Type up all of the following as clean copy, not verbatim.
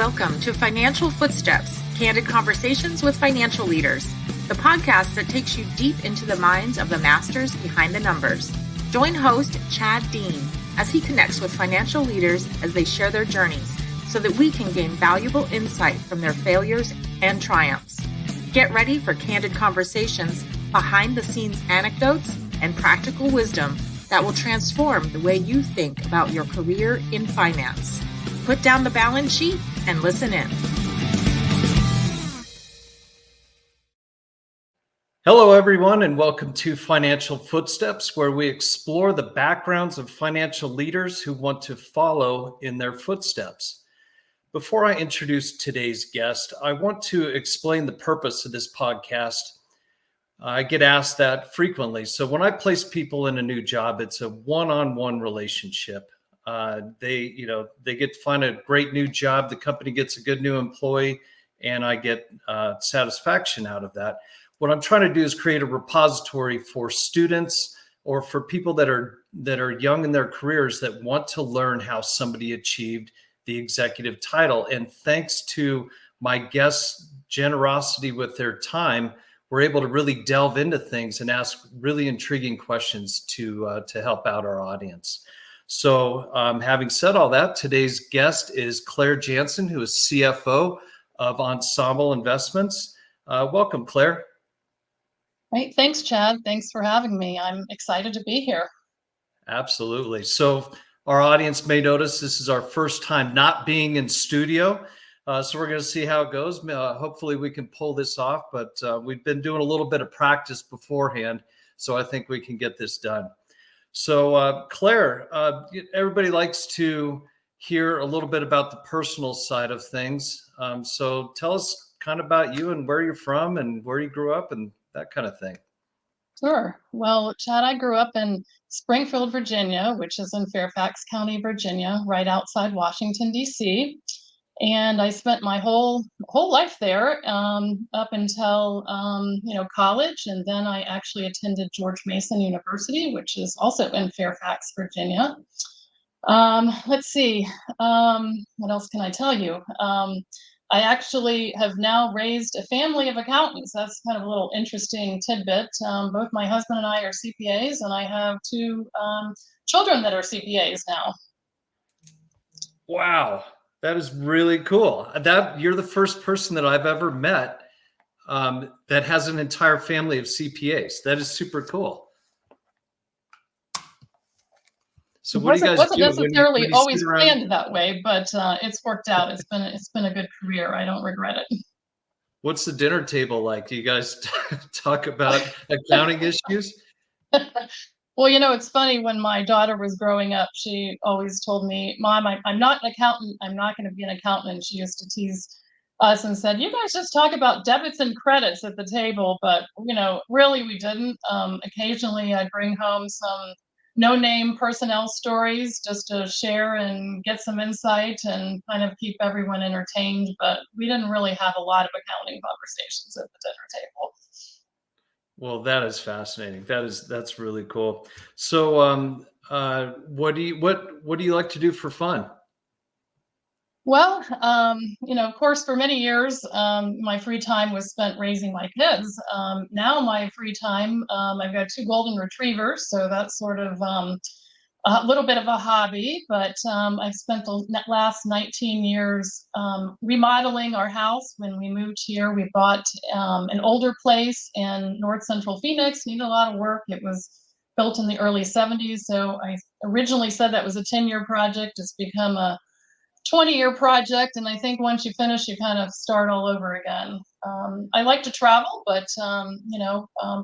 Welcome to Financial Footsteps, candid conversations with financial leaders, the podcast that takes you deep into the minds of the masters behind the numbers. Join host Chad Dean as he connects with financial leaders as they share their journeys so that we can gain valuable insight from their failures and triumphs. Get ready for candid conversations, behind-the-scenes anecdotes, and practical wisdom that will transform the way you think about your career in finance. Put down the balance sheet and listen in. Hello, everyone, and welcome to Financial Footsteps, where we explore the backgrounds of financial leaders who want to follow in their footsteps. Before I introduce today's guest, I want to explain the purpose of this podcast. I get asked that frequently. So when I place people in a new job, it's a one-on-one relationship. They get to find a great new job. The company gets a good new employee, and I get satisfaction out of that. What I'm trying to do is create a repository for students or for people that are young in their careers that want to learn how somebody achieved the executive title. And thanks to my guests' generosity with their time, we're able to really delve into things and ask really intriguing questions to help out our audience. So having said all that, today's guest is Claire Janssen, who is CFO of Ensemble Investments. Welcome, Claire. Great. Thanks, Chad. Thanks for having me. I'm excited to be here. Absolutely. So our audience may notice this is our first time not being in studio. So we're going to see how it goes. Hopefully we can pull this off, but we've been doing a little bit of practice beforehand, so I think we can get this done. So Claire, everybody likes to hear a little bit about the personal side of things. So tell us kind of about you and where you're from and where you grew up and that kind of thing. Sure. Well, Chad, I grew up in Springfield, Virginia, which is in Fairfax County, Virginia, right outside Washington, D.C. And I spent my whole life there up until college, and then I actually attended George Mason University, which is also in Fairfax, Virginia. Let's see, what else can I tell you? I actually have now raised a family of accountants. That's kind of a little interesting tidbit. Both my husband and I are CPAs, and I have two children that are CPAs now. Wow. That is really cool. You're the first person that I've ever met that has an entire family of CPAs. That is super cool. So what do you guys do? It wasn't necessarily when you always planned that way, but it's worked out. It's been a good career. I don't regret it. What's the dinner table like? Do you guys talk about accounting issues? Well, it's funny, when my daughter was growing up, she always told me, Mom, I'm not an accountant. I'm not going to be an accountant. And she used to tease us and said, you guys just talk about debits and credits at the table. But, really we didn't. Occasionally I'd bring home some no-name personnel stories just to share and get some insight and kind of keep everyone entertained. But we didn't really have a lot of accounting conversations at the dinner table. Well, that is fascinating. That's really cool. So, what do you like to do for fun? Well, of course, for many years, my free time was spent raising my kids. Now my free time, I've got two golden retrievers, so that's sort of a little bit of a hobby, but I've spent the last 19 years remodeling our house. When we moved here, we bought an older place in North Central Phoenix, needed a lot of work. It was built in the early 70s, so I originally said that was a 10-year project. It's become a 20-year project, and I think once you finish, you kind of start all over again. I like to travel, but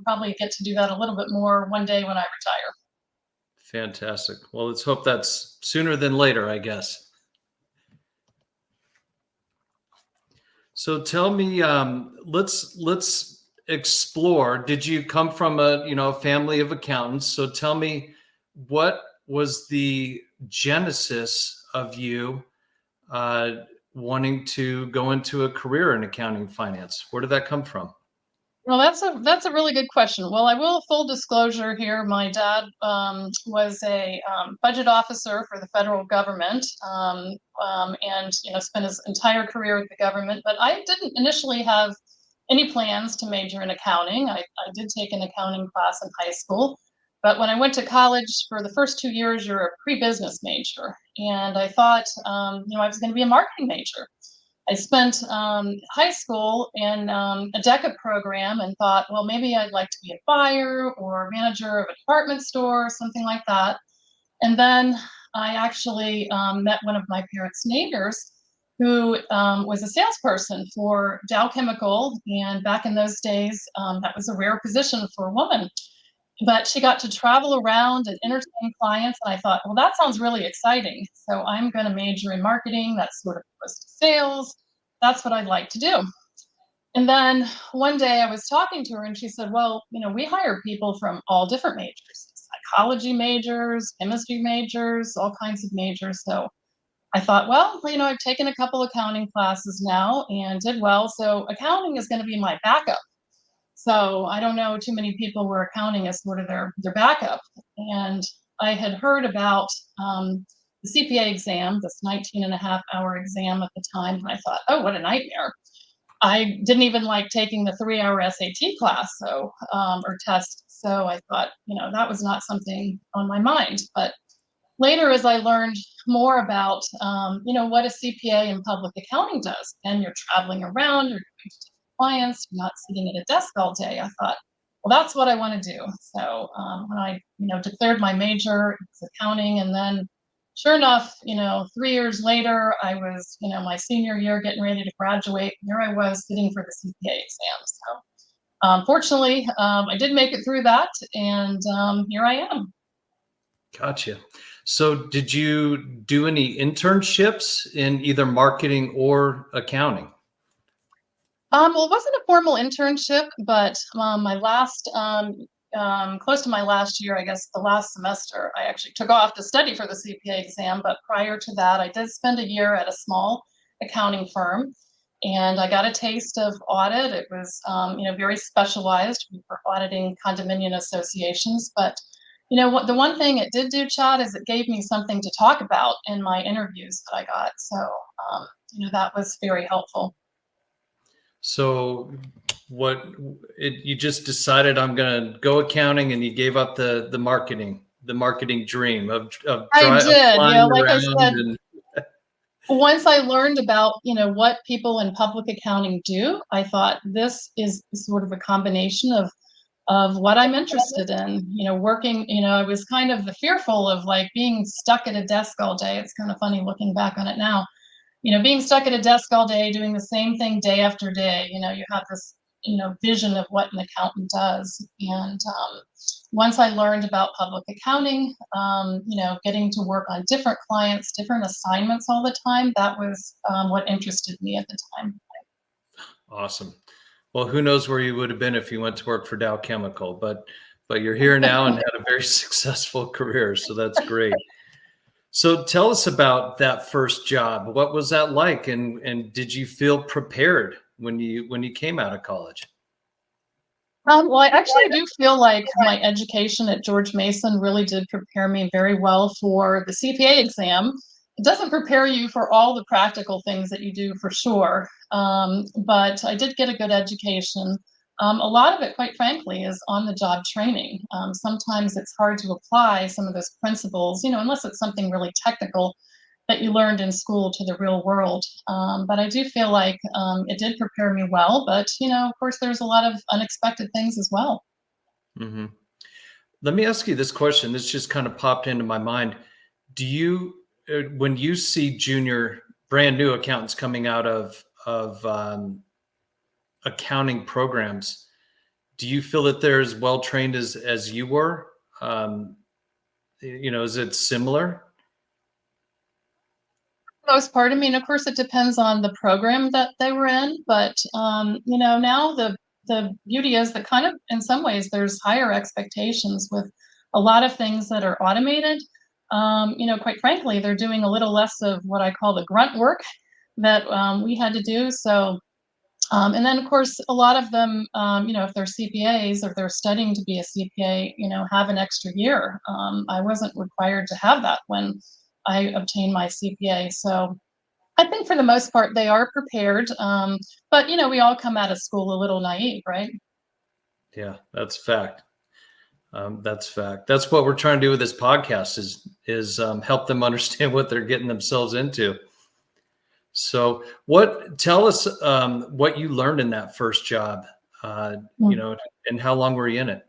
probably get to do that a little bit more one day when I retire. Fantastic. Well, let's hope that's sooner than later, I guess. So tell me, let's explore. Did you come from a family of accountants? So tell me, what was the genesis of you wanting to go into a career in accounting and finance? Where did that come from? Well, that's a really good question. Well, I will full disclosure here. My dad was a budget officer for the federal government, and spent his entire career with the government. But I didn't initially have any plans to major in accounting. I did take an accounting class in high school, but when I went to college for the first 2 years, you're a pre-business major, and I thought I was going to be a marketing major. I spent high school in a DECA program and thought, well, maybe I'd like to be a buyer or manager of a department store or something like that. And then I actually met one of my parents' neighbors who was a salesperson for Dow Chemical. And back in those days, that was a rare position for a woman. But she got to travel around and entertain clients. And I thought, well, that sounds really exciting. So I'm going to major in marketing. That's sort of close to sales. That's what I'd like to do. And then one day I was talking to her and she said, well, we hire people from all different majors, psychology majors, chemistry majors, all kinds of majors. So I thought, well, I've taken a couple accounting classes now and did well. So accounting is going to be my backup. So I don't know too many people where accounting is sort of their backup. And I had heard about the CPA exam, this 19 and a half hour exam at the time. And I thought, oh, what a nightmare. I didn't even like taking the 3-hour SAT class, or test. So I thought, that was not something on my mind. But later, as I learned more about, what a CPA in public accounting does, and you're traveling around, you're doing clients, you're not sitting at a desk all day, I thought, well, that's what I want to do. So when I, declared my major, it was accounting, and then sure enough, 3 years later, I was, my senior year getting ready to graduate. And here I was sitting for the CPA exam. So fortunately, I did make it through that, and here I am. Gotcha. So did you do any internships in either marketing or accounting? Well, it wasn't a formal internship, but my last, close to my last year, I guess the last semester, I actually took off to study for the CPA exam. But prior to that, I did spend a year at a small accounting firm, and I got a taste of audit. It was, very specialized. We were auditing condominium associations, but the one thing it did do, Chad, is it gave me something to talk about in my interviews that I got. So, that was very helpful. So you just decided I'm going to go accounting, and you gave up the marketing dream of I did, flying like I said, around. once I learned about, what people in public accounting do, I thought this is sort of a combination of what I'm interested in, working, I was kind of fearful of like being stuck at a desk all day. It's kind of funny looking back on it now, being stuck at a desk all day, doing the same thing day after day. You have this, vision of what an accountant does. And once I learned about public accounting, getting to work on different clients, different assignments all the time, that was what interested me at the time. Awesome. Well, who knows where you would have been if you went to work for Dow Chemical, but you're here now and had a very successful career. So that's great. So tell us about that first job. What was that like? And did you feel prepared when you came out of college? Well, I actually do feel like my education at George Mason really did prepare me very well for the CPA exam. It doesn't prepare you for all the practical things that you do for sure, but I did get a good education. A lot of it, quite frankly, is on-the-job training. Sometimes it's hard to apply some of those principles, unless it's something really technical that you learned in school to the real world. But I do feel like it did prepare me well. But, of course, there's a lot of unexpected things as well. Mm-hmm. Let me ask you this question. This just kind of popped into my mind. Do you, when you see junior, brand new accountants coming out of accounting programs, do you feel that they're as well trained as you were? Is it similar? Most part. I mean, of course, it depends on the program that they were in, but now the beauty is that kind of in some ways there's higher expectations with a lot of things that are automated. Quite frankly, they're doing a little less of what I call the grunt work that we had to do. So And then, of course, a lot of them, if they're CPAs or they're studying to be a CPA, have an extra year. I wasn't required to have that when I obtained my CPA. So I think for the most part, they are prepared. But, we all come out of school a little naive, right? Yeah, that's fact. That's fact. That's what we're trying to do with this podcast is help them understand what they're getting themselves into. So tell us what you learned in that first job, and how long were you in it?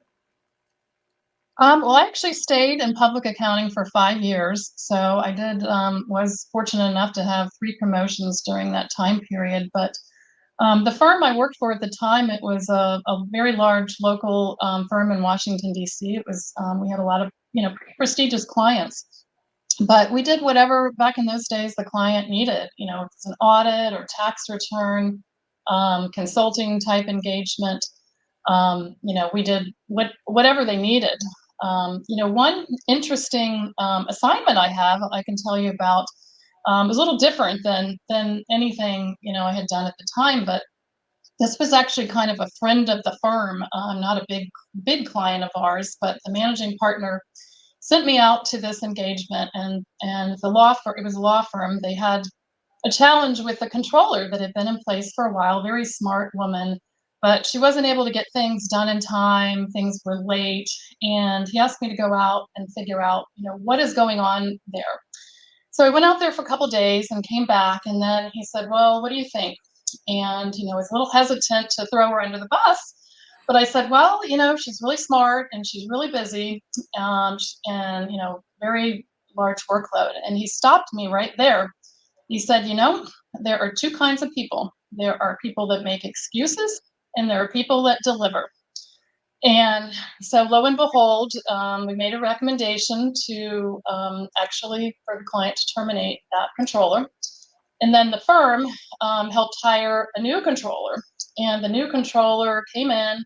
Well, I actually stayed in public accounting for 5 years. So I was fortunate enough to have 3 promotions during that time period. But the firm I worked for at the time, it was a very large local firm in Washington, D.C. We had a lot of, prestigious clients. But we did whatever back in those days the client needed. If it's an audit or tax return, consulting type engagement. We did whatever they needed. One interesting assignment I can tell you about was a little different than anything I had done at the time, but this was actually kind of a friend of the firm, not a big client of ours, but the managing partner sent me out to this engagement, and the law firm, it was a law firm. They had a challenge with the controller that had been in place for a while, very smart woman, but she wasn't able to get things done in time. Things were late, and he asked me to go out and figure out, what is going on there. So I went out there for a couple of days and came back, and then he said, "Well, what do you think?" And I was a little hesitant to throw her under the bus, but I said, "Well, she's really smart and she's really busy, and very large workload." And he stopped me right there. He said, there are 2 kinds of people. There are people that make excuses, and there are people that deliver. And so, lo and behold, we made a recommendation to actually for the client to terminate that controller. And then the firm helped hire a new controller. And the new controller came in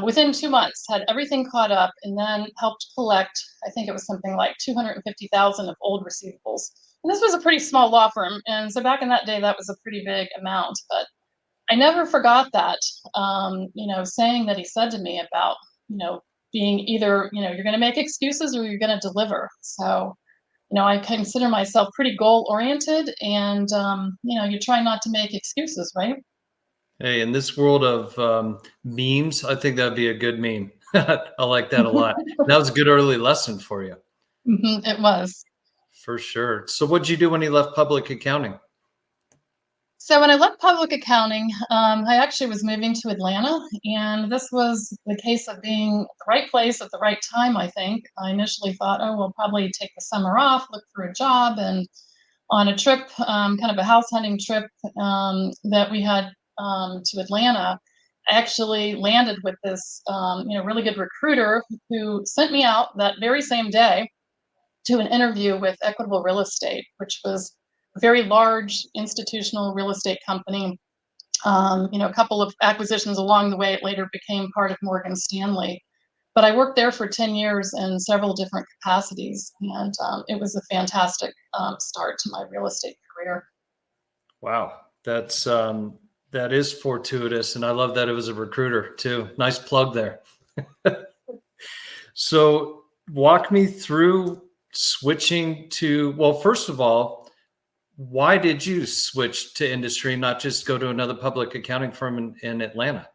within 2 months, had everything caught up, and then helped collect, I think it was something like 250,000 of old receivables. And this was a pretty small law firm. And so back in that day, that was a pretty big amount. But I never forgot that, saying that he said to me about, being either, you're going to make excuses or you're going to deliver. So, I consider myself pretty goal oriented, and, you try not to make excuses, right? Hey, in this world of memes, I think that'd be a good meme. I like that a lot. That was a good early lesson for you. It was. For sure. So what'd you do when you left public accounting? So when I left public accounting, I actually was moving to Atlanta, and this was the case of being at the right place at the right time, I think. I initially thought, oh, we'll probably take the summer off, look for a job, and on a trip, kind of a house hunting trip that we had to Atlanta, I actually landed with this, really good recruiter who sent me out that very same day to an interview with Equitable Real Estate, which was a very large institutional real estate company. A couple of acquisitions along the way, it later became part of Morgan Stanley. But I worked there for 10 years in several different capacities, and it was a fantastic start to my real estate career. Wow, that is fortuitous, and I love that it was a recruiter too. Nice plug there. So walk me through switching to, well, first of all, why did you switch to industry, not just go to another public accounting firm in Atlanta?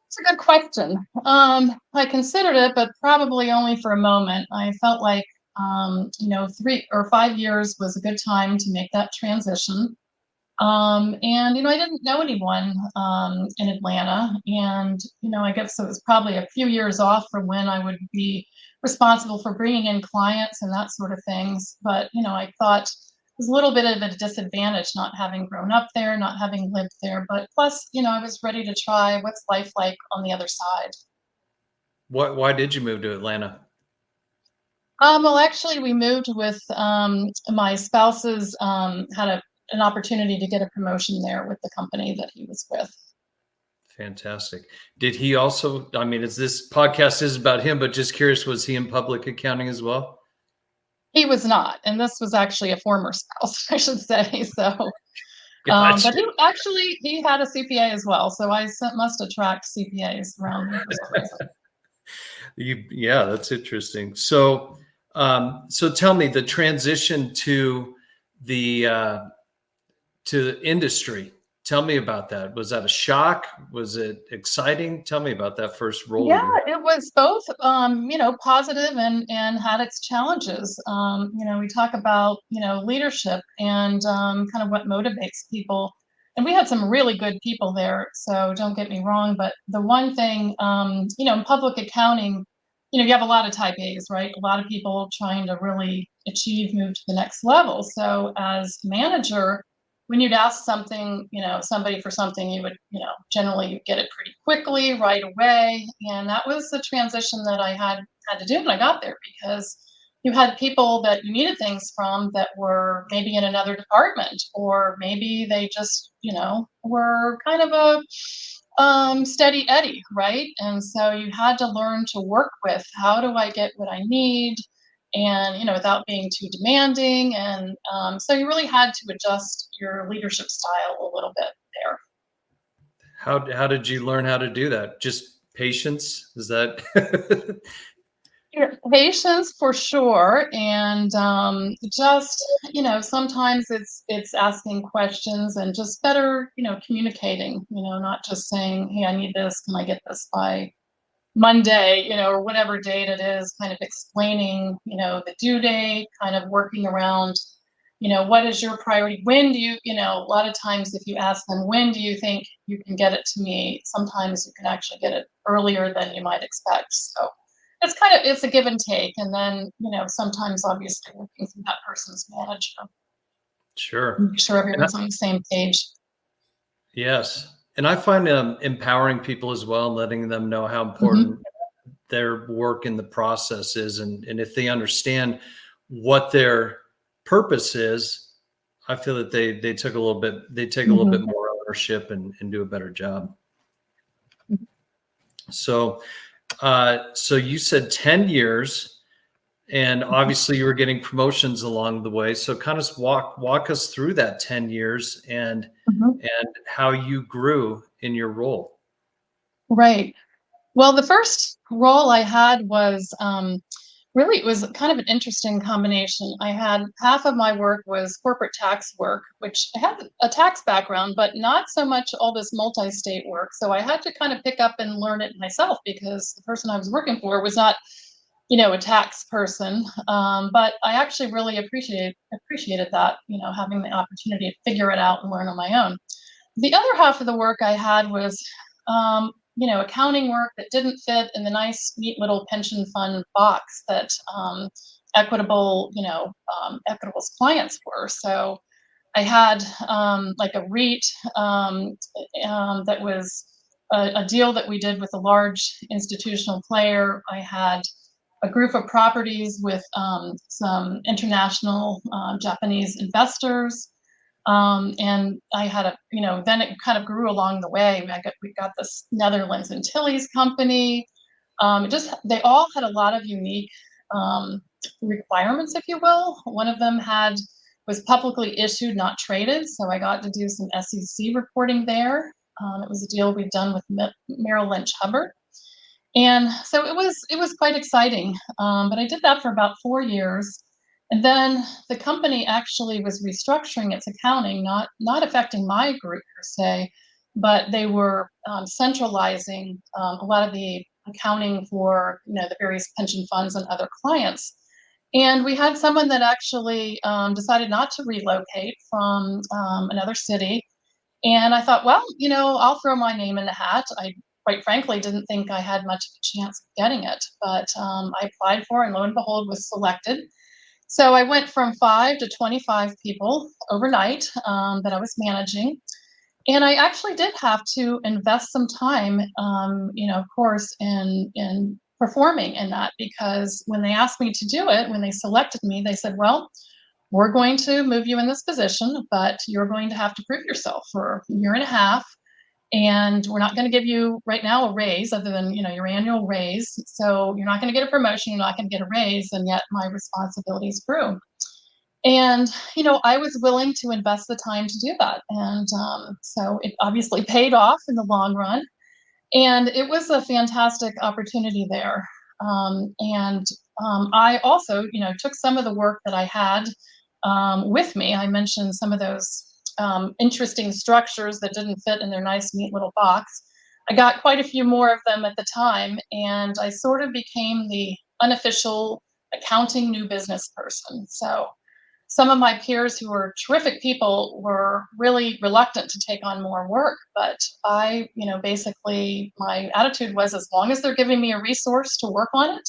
It's a good question. I considered it, but probably only for a moment. I felt like, 3 or 5 years was a good time to make that transition. And I didn't know anyone in Atlanta. And, I guess it was probably a few years off from when I would be responsible for bringing in clients and that sort of things. But, I thought it was a little bit of a disadvantage not having grown up there, not having lived there. But plus, I was ready to try what's life like on the other side. Why did you move to Atlanta? Well, actually, we moved with my spouse's had an opportunity to get a promotion there with the company that he was with. Fantastic. Did he also, I mean, this podcast is about him, but just curious, was he in public accounting as well? He was not, and this was actually a former spouse, I should say. So, Gotcha. But he had a CPA as well, so must attract CPAs around me for some reason. Yeah, that's interesting. So, so tell me the transition the to industry. Tell me about that. Was that a shock? Was it exciting? Tell me about that first role that Yeah, you had. it was both, positive and had its challenges. We talk about, leadership and kind of what motivates people. And we had some really good people there, so don't get me wrong. But the one thing, in public accounting, you have a lot of type A's, right? A lot of people trying to really move to the next level. So as manager, when you'd ask something, somebody for something, you would, generally you get it pretty quickly, right away. And that was the transition that I had to do when I got there, because you had people that you needed things from that were maybe in another department, or maybe they just, were kind of a steady Eddie, right? And so you had to learn to work with, how do I get what I need? And without being too demanding, and so you really had to adjust your leadership style a little bit there. How did you learn how to do that? Just patience? Is that Yeah, patience for sure, and just sometimes it's asking questions and just better communicating. Not just saying, "Hey, I need this. Can I get this by Monday, or whatever date it is," kind of explaining, the due date, kind of working around, what is your priority? When do you, a lot of times if you ask them, when do you think you can get it to me? Sometimes you can actually get it earlier than you might expect. So it's a give and take. And then, sometimes obviously working through that person's manager, sure? make sure And everyone's on the same page. yes. And I find empowering people as well, and letting them know how Hmm. important their work in the process is. And if they understand what their purpose is, I feel that they take a little bit Hmm. more ownership and do a better job. So, so you said 10 years, and obviously you were getting promotions along the way. So kind of walk us through that 10 years Hmm. and how you grew in your role. Right. Well, the first role I had was really, it was kind of an interesting combination. I had half of my work was corporate tax work, which I had a tax background, but not so much all this multi-state work. So I had to kind of pick up and learn it myself, because the person I was working for was not, a tax person. But I actually really appreciated that, having the opportunity to figure it out and learn on my own. The other half of the work I had was, accounting work that didn't fit in the nice, neat little pension fund box that Equitable's clients were. So I had like a REIT that was a deal that we did with a large institutional player. I had a group of properties with some international Japanese investors. And I had then it kind of grew along the way. We got this Netherlands Antilles company. They all had a lot of unique requirements, if you will. One of them was publicly issued, not traded. So I got to do some SEC reporting there. It was a deal we'd done with Merrill Lynch Hubbard. And so it was quite exciting. But I did that for about 4 years. And then the company actually was restructuring its accounting, not affecting my group per se, but they were centralizing a lot of the accounting for the various pension funds and other clients. And we had someone that actually decided not to relocate from another city. And I thought, well, I'll throw my name in the hat. I quite frankly didn't think I had much of a chance of getting it, but I applied for it, and lo and behold, was selected. So I went from 5 to 25 people overnight that I was managing. And I actually did have to invest some time, of course, in performing in that, because when they asked me to do it, when they selected me, they said, well, we're going to move you in this position, but you're going to have to prove yourself for a year and a half. And we're not going to give you right now a raise other than, your annual raise. So you're not going to get a promotion. You're not going to get a raise. And yet my responsibilities grew. And, I was willing to invest the time to do that. And so it obviously paid off in the long run. And it was a fantastic opportunity there. And I also, took some of the work that I had with me. I mentioned some of those interesting structures that didn't fit in their nice, neat little box. I got quite a few more of them at the time, and I sort of became the unofficial accounting new business person. So some of my peers who were terrific people were really reluctant to take on more work, but I, basically my attitude was, as long as they're giving me a resource to work on it,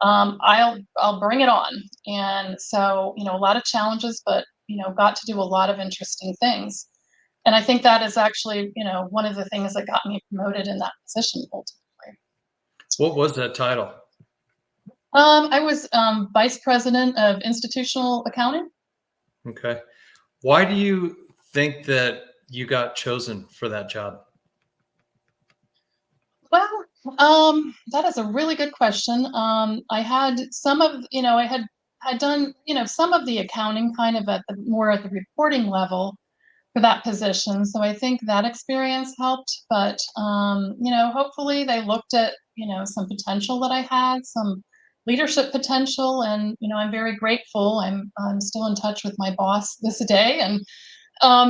I'll bring it on. And so, a lot of challenges, but got to do a lot of interesting things. And I think that is actually, one of the things that got me promoted in that position ultimately. What was that title? I was vice president of institutional accounting. Okay. Why do you think that you got chosen for that job? Well, that is a really good question. I had some of, I had done, some of the accounting kind of at the more at the reporting level for that position. So I think that experience helped. But hopefully they looked at, some potential that I had, some leadership potential, and I'm very grateful. I'm still in touch with my boss this day, and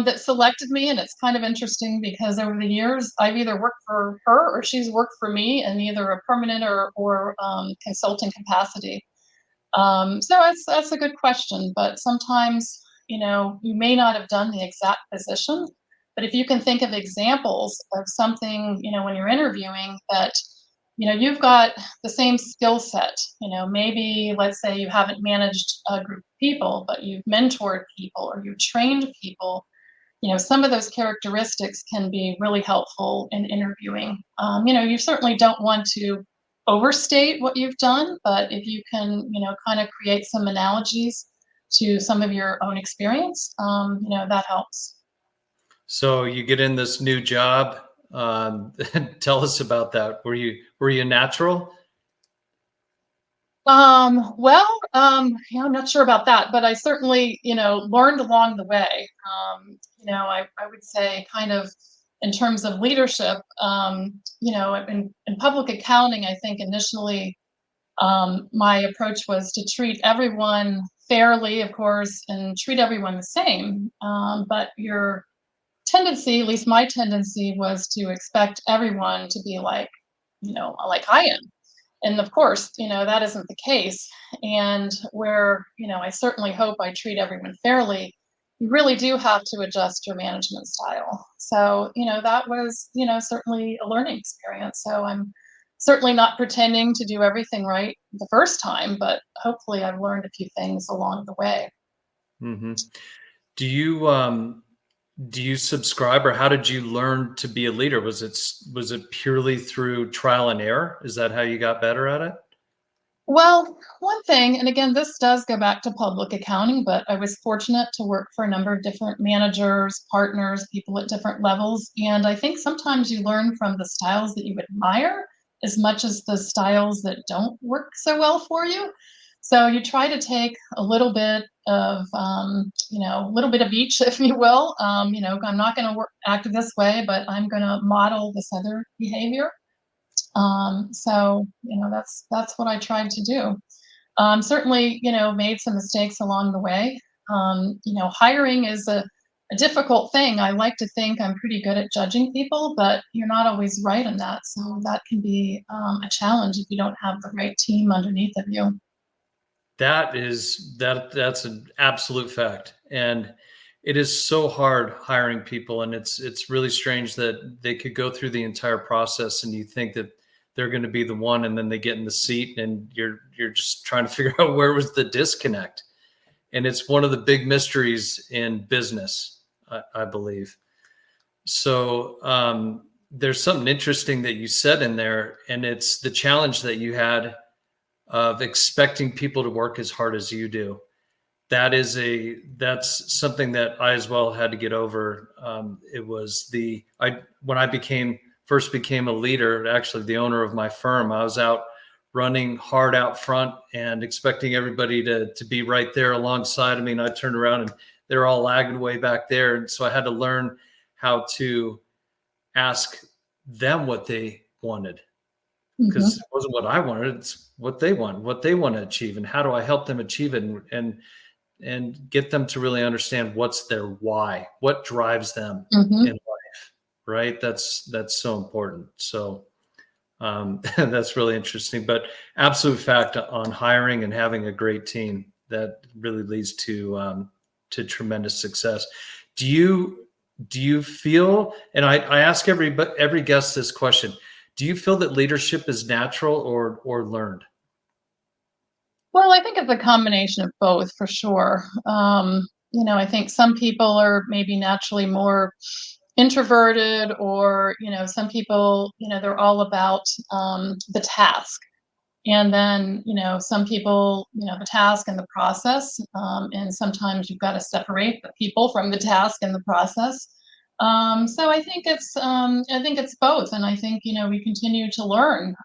that selected me. And it's kind of interesting because over the years, I've either worked for her or she's worked for me in either a permanent or consulting capacity. So that's a good question. But sometimes, you may not have done the exact position, but if you can think of examples of something, when you're interviewing that, you've got the same skill set, maybe let's say you haven't managed a group of people, but you've mentored people or you've trained people, some of those characteristics can be really helpful in interviewing. You certainly don't want to overstate what you've done, but if you can, kind of create some analogies to some of your own experience, that helps. So you get in this new job. Tell us about that. Were you natural? I'm not sure about that, but I certainly, learned along the way. I would say kind of in terms of leadership, in public accounting, I think initially my approach was to treat everyone fairly, of course, and treat everyone the same. But your tendency, at least my tendency, was to expect everyone to be like I am. And of course, that isn't the case. And where, I certainly hope I treat everyone fairly, you really do have to adjust your management style. So, that was, certainly a learning experience. So I'm certainly not pretending to do everything right the first time, but hopefully I've learned a few things along the way. Hmm. Do you do you subscribe, or how did you learn to be a leader? Was it purely through trial and error? Is that how you got better at it? Well, one thing, and again, this does go back to public accounting, but I was fortunate to work for a number of different managers, partners, people at different levels. And I think sometimes you learn from the styles that you admire as much as the styles that don't work so well for you. So you try to take a little bit of, a little bit of each, if you will. I'm not going to act this way, but I'm going to model this other behavior. So that's what I tried to do. Certainly, made some mistakes along the way. Hiring is a difficult thing. I like to think I'm pretty good at judging people, but you're not always right in that. So that can be a challenge if you don't have the right team underneath of you. That's an absolute fact. And it is so hard hiring people, and it's really strange that they could go through the entire process and you think that they're going to be the one, and then they get in the seat and you're just trying to figure out where was the disconnect. And it's one of the big mysteries in business, I believe. So there's something interesting that you said in there, and it's the challenge that you had of expecting people to work as hard as you do. That's something that I as well had to get over. It was when I first became a leader, actually the owner of my firm, I was out running hard out front and expecting everybody to be right there alongside of me. And I turned around and they're all lagging way back there. And so I had to learn how to ask them what they wanted, because it wasn't what I wanted. It's what they want to achieve. And how do I help them achieve it and get them to really understand what's their why, what drives them in life, right? That's so important. So that's really interesting, but absolute fact on hiring and having a great team that really leads to tremendous success. Do you feel, and I ask every guest this question, do you feel that leadership is natural or learned? Well, I think it's a combination of both for sure. I think some people are maybe naturally more introverted, or some people, they're all about the task. And then, some people, the task and the process. And sometimes you've got to separate the people from the task and the process. So I think it's both. And I think, we continue to learn.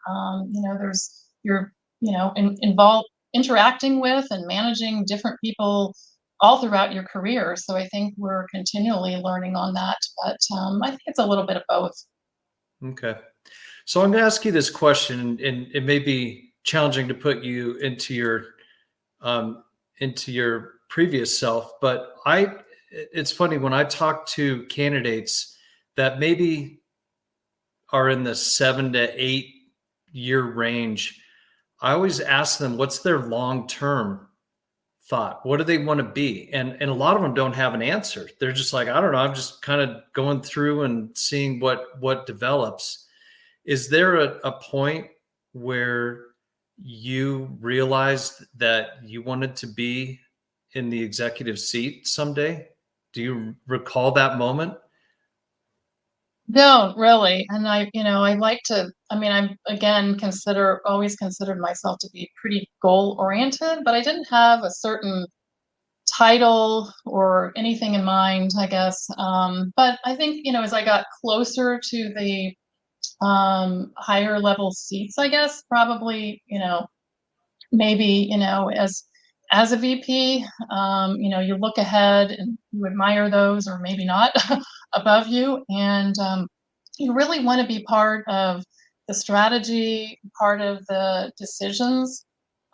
You're, involved interacting with and managing different people all throughout your career. So I think we're continually learning on that. But I think it's a little bit of both. Okay. So I'm going to ask you this question, and it may be challenging to put you into your previous self, but it's funny when I talk to candidates that maybe are in the 7 to 8 year range, I always ask them, what's their long-term thought? What do they want to be? And a lot of them don't have an answer. They're just like, I don't know. I'm just kind of going through and seeing what develops. Is there a point where you realized that you wanted to be in the executive seat someday? Do you recall that moment? No, really. And I like to, I'm again always considered myself to be pretty goal oriented, but I didn't have a certain title or anything in mind, I guess. But I think, as I got closer to the higher level seats, I guess, probably, maybe, as a VP, you look ahead and you admire those, or maybe not, above you. And you really want to be part of the strategy, part of the decisions,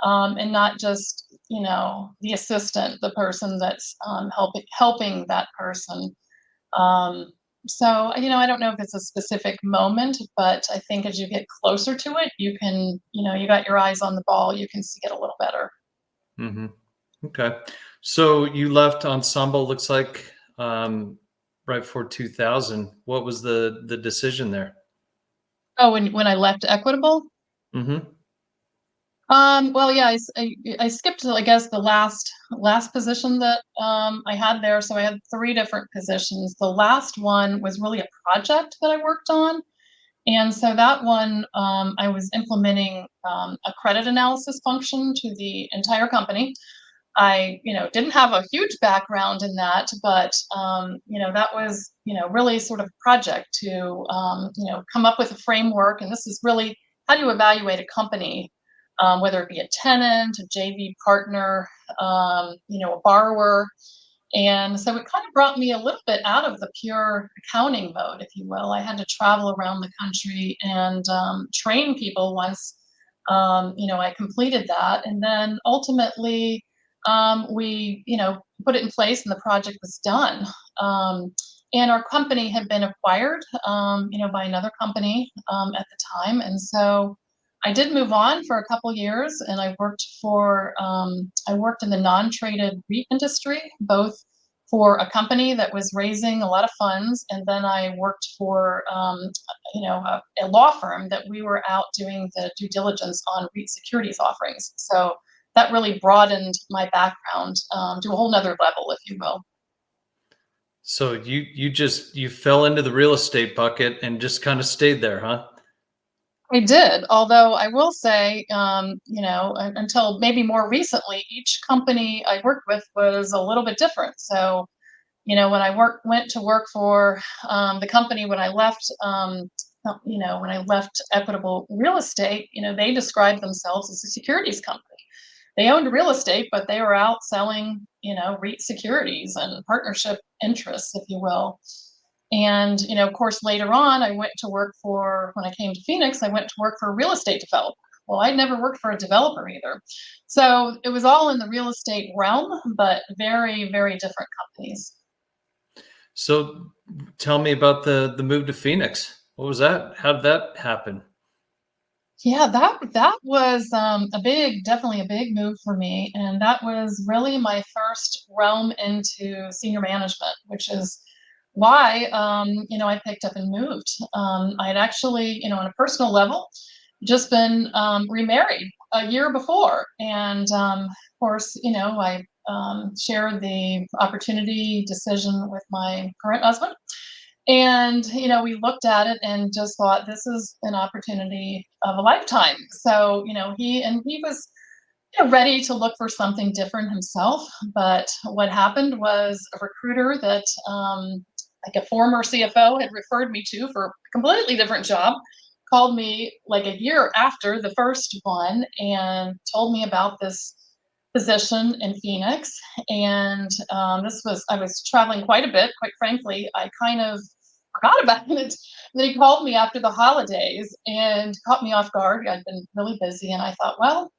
and not just, the assistant, the person that's helping that person. Um, so, I don't know if it's a specific moment, but I think as you get closer to it, you can, you got your eyes on the ball, you can see it a little better. Mm-hmm. Okay. So you left Ensemble, looks like, right before 2000. What was the decision there? Oh, when I left Equitable? Mm-hmm. Well, yeah, I skipped, I guess, the last position that I had there. So I had three different positions. The last one was really a project that I worked on. And so that one, I was implementing a credit analysis function to the entire company. I, didn't have a huge background in that, but, that was, really sort of a project to, come up with a framework. And this is really how do you evaluate a company, whether it be a tenant, a JV partner, a borrower. And so it kind of brought me a little bit out of the pure accounting mode, if you will. I had to travel around the country and train people once, I completed that. And then ultimately, we, put it in place and the project was done. And our company had been acquired, by another company at the time. And so I did move on for a couple years, and I worked in the non-traded REIT industry, both for a company that was raising a lot of funds, and then I worked for a law firm that we were out doing the due diligence on REIT securities offerings. So that really broadened my background to a whole nother level, if you will. So you fell into the real estate bucket and just kind of stayed there, huh? I did, although I will say, until maybe more recently, each company I worked with was a little bit different. So, when I went to work for the company when I left when I left Equitable Real Estate, they described themselves as a securities company. They owned real estate, but they were out selling, REIT securities and partnership interests, if you will. And, of course, later on, when I came to Phoenix, I went to work for a real estate developer. Well, I'd never worked for a developer either. So it was all in the real estate realm, but very, very different companies. So tell me about the move to Phoenix. What was that? How did that happen? Yeah, that was definitely a big move for me, and that was really my first realm into senior management, which is why I picked up and moved. I had actually, on a personal level, just been remarried a year before, and of course, I shared the opportunity decision with my current husband. And, we looked at it and just thought this is an opportunity of a lifetime. So, he was, ready to look for something different himself. But what happened was a recruiter that, like a former CFO had referred me to for a completely different job, called me like a year after the first one and told me about this position in Phoenix. And I was traveling quite a bit, quite frankly. I kind of forgot about it. Then he called me after the holidays and caught me off guard. I'd been really busy, and I thought, well,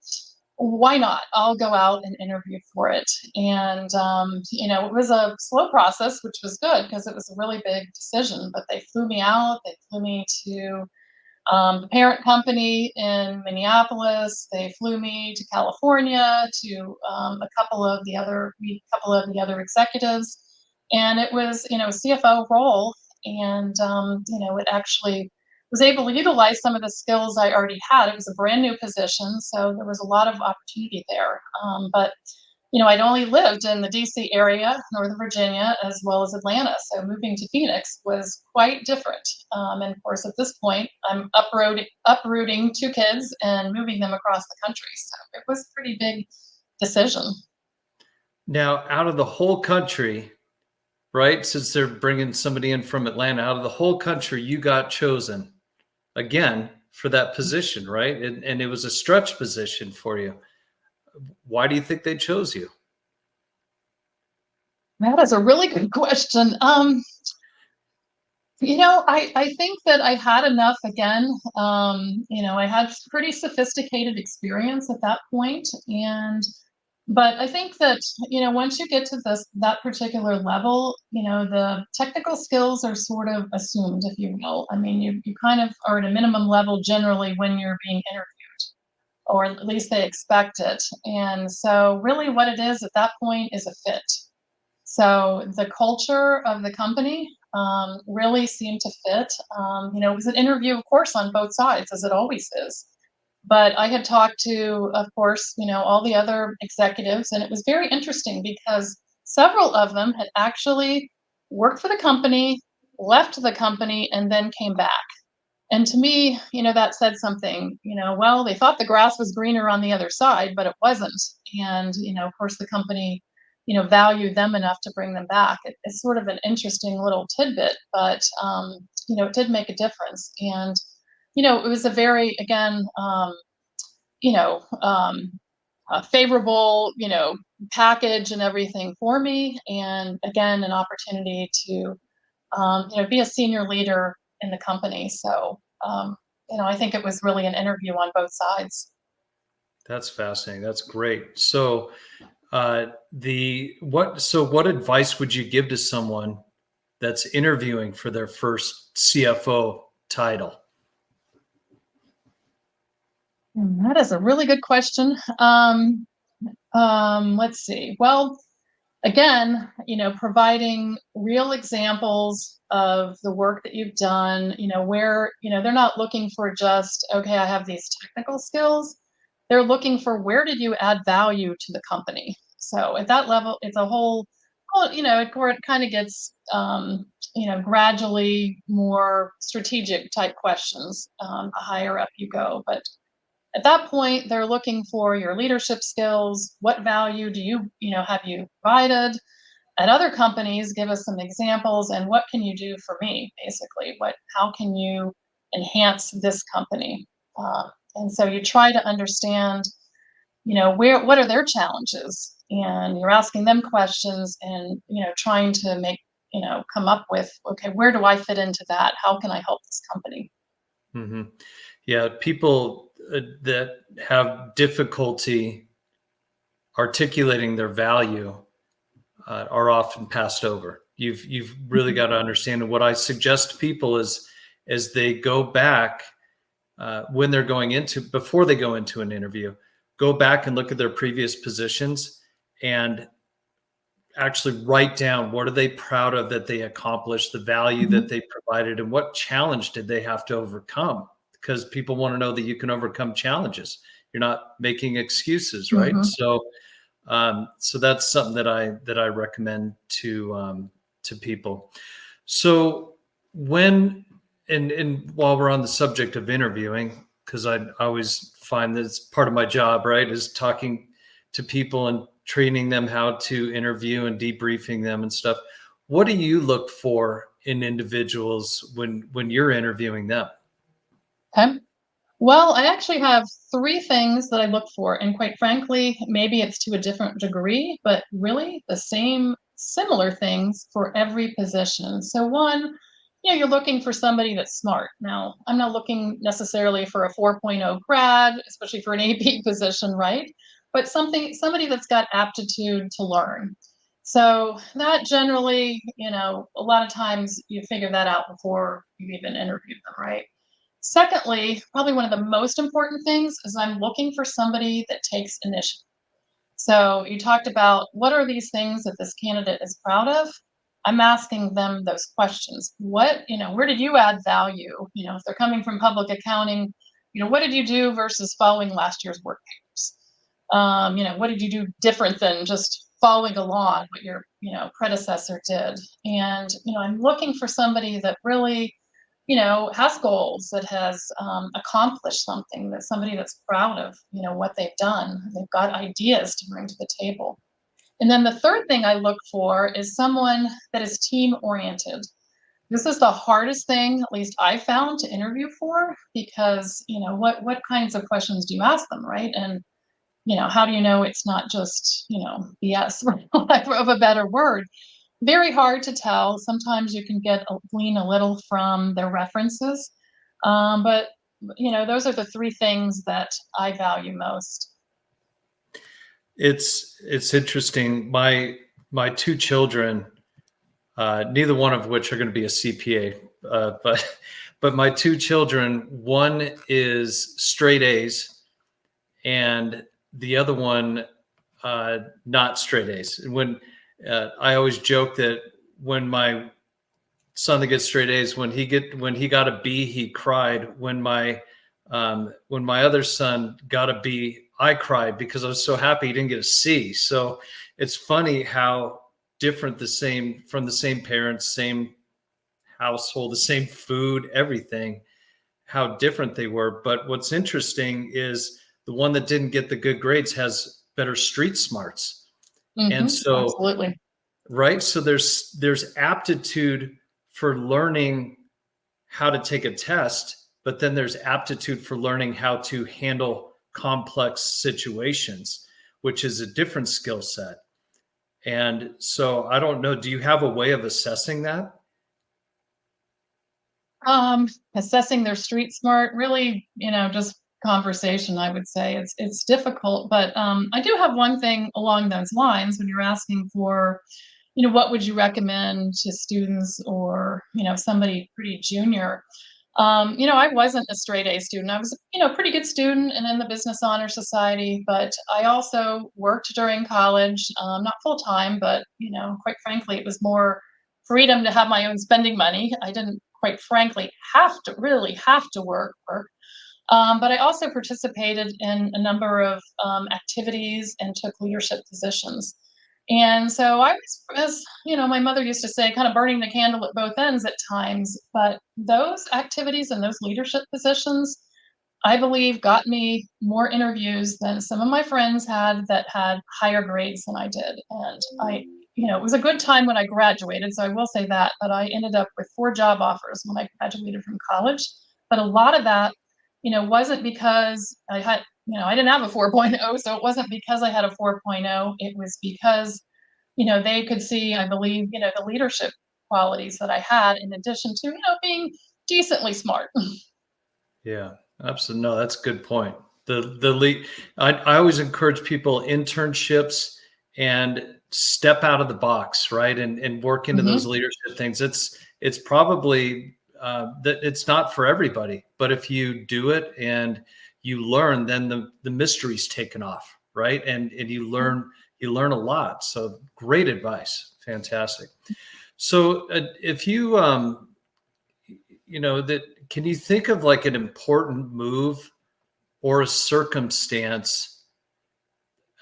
why not? I'll go out and interview for it. And, it was a slow process, which was good because it was a really big decision. But they flew me out, they flew me to the parent company in Minneapolis. They flew me to California to meet a couple of the other executives, and it was a CFO role, and it actually was able to utilize some of the skills I already had. It was a brand new position, so there was a lot of opportunity there. But I'd only lived in the DC area, Northern Virginia, as well as Atlanta. So moving to Phoenix was quite different. And of course, at this point, I'm uprooting two kids and moving them across the country. So it was a pretty big decision. Now, out of the whole country, right? Since they're bringing somebody in from Atlanta, out of the whole country, you got chosen again for that position, right? And it was a stretch position for you. Why do you think they chose you? That is a really good question. I think that I had enough again. I had pretty sophisticated experience at that point, but I think that once you get to that particular level, the technical skills are sort of assumed, if you will. I mean, you kind of are at a minimum level generally when you're being interviewed, or at least they expect it. And so, really, what it is at that point is a fit. So the culture of the company really seemed to fit. It was an interview, of course, on both sides, as it always is. But I had talked to, of course, all the other executives, and it was very interesting because several of them had actually worked for the company, left the company, and then came back. And to me, that said something, well, they thought the grass was greener on the other side, but it wasn't. And, of course, the company, valued them enough to bring them back. It's sort of an interesting little tidbit, but, it did make a difference. And, it was a very, again, you know, um, a favorable, package and everything for me. And again, an opportunity to, be a senior leader in the company. So, I think it was really an interview on both sides. That's fascinating. That's great. So, what advice would you give to someone that's interviewing for their first CFO title? That is a really good question. Let's see. Well, again, providing real examples of the work that you've done, where, they're not looking for just, okay, I have these technical skills. They're looking for where did you add value to the company? So at that level, it's a whole, well, it kind of gets, gradually more strategic type questions, the higher up you go. But at that point, they're looking for your leadership skills. What value do have you provided at other companies? Give us some examples, and what can you do for me? Basically, how can you, enhance this company? And so you try to understand, what are their challenges, and you're asking them questions, and trying to make come up with, okay, where do I fit into that? How can I help this company? Hmm. Yeah, people that have difficulty articulating their value are often passed over. You've really Mhm. got to understand. And what I suggest to people is, as they go back when they're going into before they go into an interview, go back and look at their previous positions and actually write down what are they proud of that they accomplished, the value that Mhm. they provided, and what challenge did they have to overcome. Because people want to know that you can overcome challenges. You're not making excuses, right? Mhm. So that's something that I recommend to people. So when and while we're on the subject of interviewing, because I always find that it's part of my job, right, is talking to people and training them how to interview and debriefing them and stuff. What do you look for in individuals when you're interviewing them? Okay. Well, I actually have three things that I look for, and quite frankly, maybe it's to a different degree, but really the same similar things for every position. So one, you're looking for somebody that's smart. Now, I'm not looking necessarily for a 4.0 grad, especially for an AP position, right? But somebody that's got aptitude to learn. So that generally, a lot of times you figure that out before you even interview them, right? Secondly, probably one of the most important things is I'm looking for somebody that takes initiative. So you talked about what are these things that this candidate is proud of? I'm asking them those questions. Where did you add value? If they're coming from public accounting, what did you do versus following last year's work papers? What did you do different than just following along what your, predecessor did? And, I'm looking for somebody that really has goals, that has accomplished something, that somebody that's proud of, what they've done. They've got ideas to bring to the table. And then the third thing I look for is someone that is team oriented. This is the hardest thing, at least I found, to interview for, because what kinds of questions do you ask them, right? And how do you know it's not just BS, for lack of a better word? Very hard to tell. Sometimes you can glean a little from their references, but those are the three things that I value most. It's interesting. My two children, neither one of which are going to be a CPA, but my two children, one is straight A's, and the other one not straight A's. And when I always joke that when my son that gets straight A's, when he got a B, he cried. When my other son got a B, I cried because I was so happy he didn't get a C. So it's funny how different from the same parents, same household, the same food, everything, how different they were. But what's interesting is the one that didn't get the good grades has better street smarts. And so, Absolutely. right. So there's aptitude for learning how to take a test, but then there's aptitude for learning how to handle complex situations, which is a different skill set. And so I don't know, do you have a way of assessing that? Assessing their street smart, really, just conversation, I would say. It's difficult, but I do have one thing along those lines when you're asking for, what would you recommend to students, or, somebody pretty junior. I wasn't a straight A student. I was, a pretty good student and in the Business Honor Society, but I also worked during college, not full time, but, quite frankly, it was more freedom to have my own spending money. I didn't, quite frankly, really have to work. But I also participated in a number of activities and took leadership positions. And so I was, as my mother used to say, kind of burning the candle at both ends at times. But those activities and those leadership positions, I believe, got me more interviews than some of my friends that had higher grades than I did. And it was a good time when I graduated, so I will say that. But I ended up with 4 job offers when I graduated from college. But a lot of that, wasn't because I didn't have a 4.0, so it wasn't because I had a 4.0. It was because, they could see, I believe, the leadership qualities that I had in addition to, being decently smart. Yeah, absolutely. No, that's a good point. The lead, I always encourage people internships and step out of the box, right? And work into those Hmm. leadership things. It's probably that it's not for everybody, but if you do it and you learn, then the mystery's taken off, right? And you learn a lot. So great advice. Fantastic. So if you that can you think of like an important move or a circumstance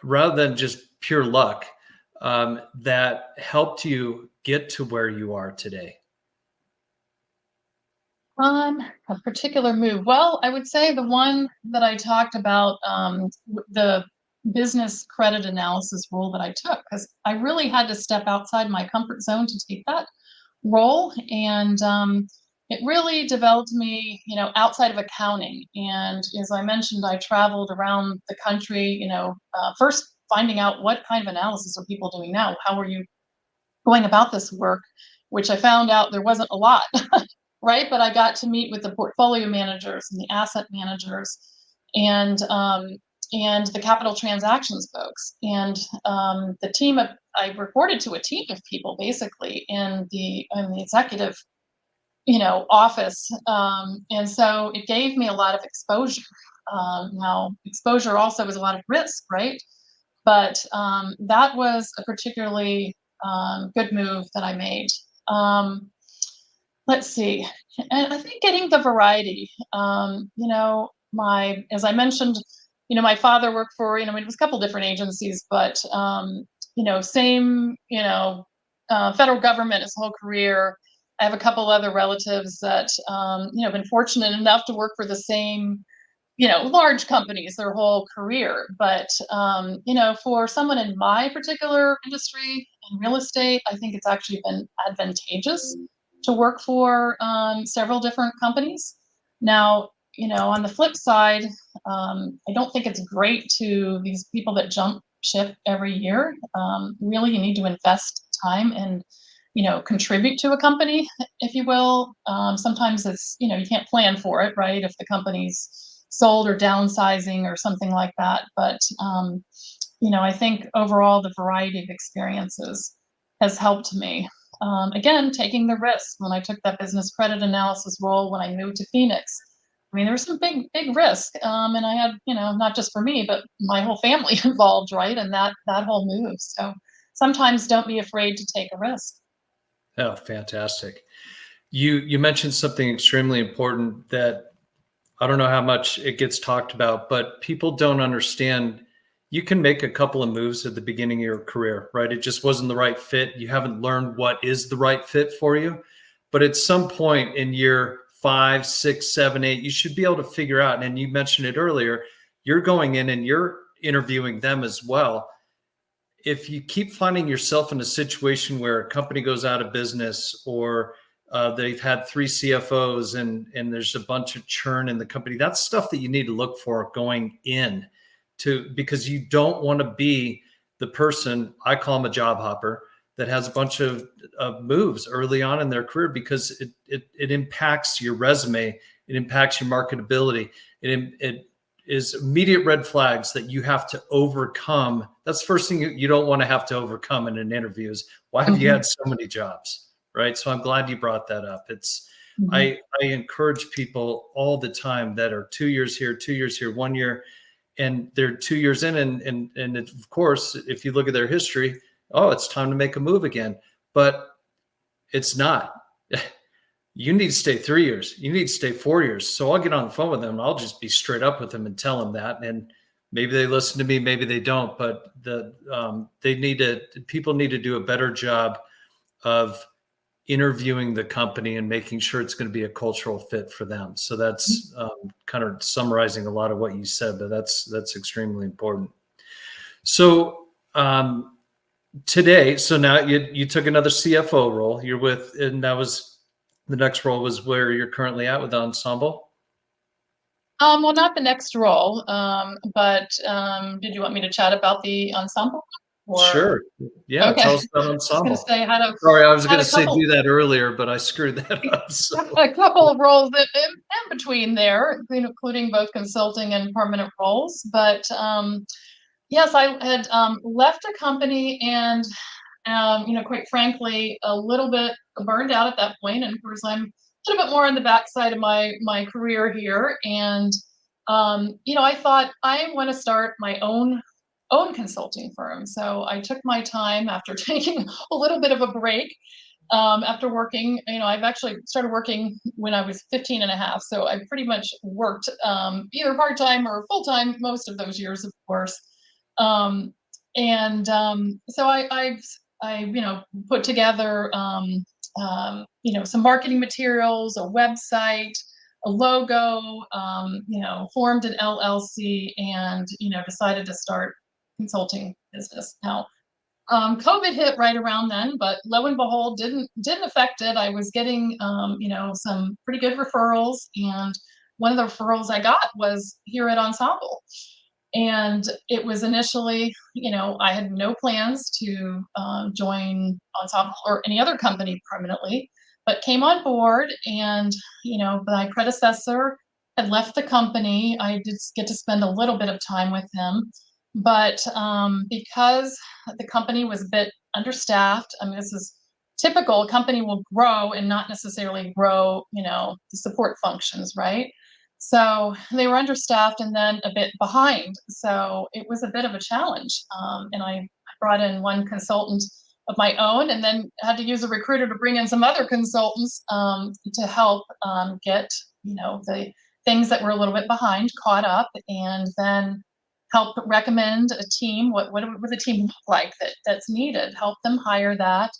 rather than just pure luck that helped you get to where you are today? A particular move. Well, I would say the one that I talked about, the business credit analysis role that I took, because I really had to step outside my comfort zone to take that role. And it really developed me, outside of accounting. And as I mentioned, I traveled around the country, first finding out what kind of analysis are people doing now? How are you going about this work? Which I found out there wasn't a lot, right? But I got to meet with the portfolio managers and the asset managers and the capital transactions folks. And the team of I reported to a team of people basically in the executive, office. And so it gave me a lot of exposure. Now, exposure also is a lot of risk, right? But that was a particularly good move that I made. Um, let's see. And I think getting the variety, as I mentioned, my father worked for, it was a couple different agencies, but, same, federal government his whole career. I have a couple other relatives that, been fortunate enough to work for the same, large companies their whole career. But, for someone in my particular industry in real estate, I think it's actually been advantageous to work for several different companies. Now, on the flip side, I don't think it's great to these people that jump ship every year. Really, you need to invest time and contribute to a company, if you will. Sometimes it's you can't plan for it, right? If the company's sold or downsizing or something like that. But I think overall the variety of experiences has helped me. Again, taking the risk when I took that business credit analysis role when I moved to Phoenix. I mean, there was some big risk, and I had, not just for me, but my whole family involved, right? And that whole move. So sometimes don't be afraid to take a risk. Oh, fantastic. You mentioned something extremely important that I don't know how much it gets talked about, but people don't understand. You can make a couple of moves at the beginning of your career, right? It just wasn't the right fit. You haven't learned what is the right fit for you. But at some point in year 5, 6, 7, 8, you should be able to figure out. And you mentioned it earlier, you're going in and you're interviewing them as well. If you keep finding yourself in a situation where a company goes out of business or they've had 3 CFOs and there's a bunch of churn in the company, that's stuff that you need to look for going in because you don't want to be the person, I call them a job hopper, that has a bunch of moves early on in their career because it impacts your resume, it impacts your marketability, it is immediate red flags that you have to overcome. That's the first thing you don't want to have to overcome in an interview is why have you Mhm, had so many jobs, right? So I'm glad you brought that up. mhm. I encourage people all the time that are 2 years here, 2 years here, 1 year, and they're 2 years in, and of course, if you look at their history, oh, it's time to make a move again, but it's not. You need to stay 3 years. You need to stay 4 years. So I'll get on the phone with them. And I'll just be straight up with them and tell them that. And maybe they listen to me, maybe they don't. But people need to do a better job of interviewing the company and making sure it's going to be a cultural fit for them. So that's kind of summarizing a lot of what you said, but that's extremely important. So today, so now you took another CFO role. You're with, and that was the next role was where you're currently at with the ensemble. Well, not the next role, but did you want me to chat about the ensemble? Or Sure. Yeah, okay, tell I us about was going to ensemble. say Sorry, I was had gonna a say couple do that earlier, but I screwed that up, so. a couple of roles in between there, including both consulting and permanent roles. But yes, I had left a company and quite frankly, a little bit burned out at that point. And of course, I'm a little bit more on the backside of my career here. And I thought I want to start my own consulting firm. So I took my time after taking a little bit of a break. After working, I've actually started working when I was 15 and a half. So I pretty much worked either part-time or full-time most of those years, of course. Um, so I put together some marketing materials, a website, a logo, formed an LLC, and decided to start consulting business. Now, COVID hit right around then, but lo and behold, didn't affect it. I was getting some pretty good referrals, and one of the referrals I got was here at Ensemble. And it was initially, I had no plans to join Ensemble or any other company permanently, but came on board. And, my predecessor had left the company. I did get to spend a little bit of time with him. But because the company was a bit understaffed, I mean, this is typical. A company will grow and not necessarily grow, the support functions, right? So they were understaffed and then a bit behind. So it was a bit of a challenge. And I brought in one consultant of my own and then had to use a recruiter to bring in some other consultants to help get, the things that were a little bit behind caught up, and then help recommend a team. What would the team look like that's needed? Help them hire that.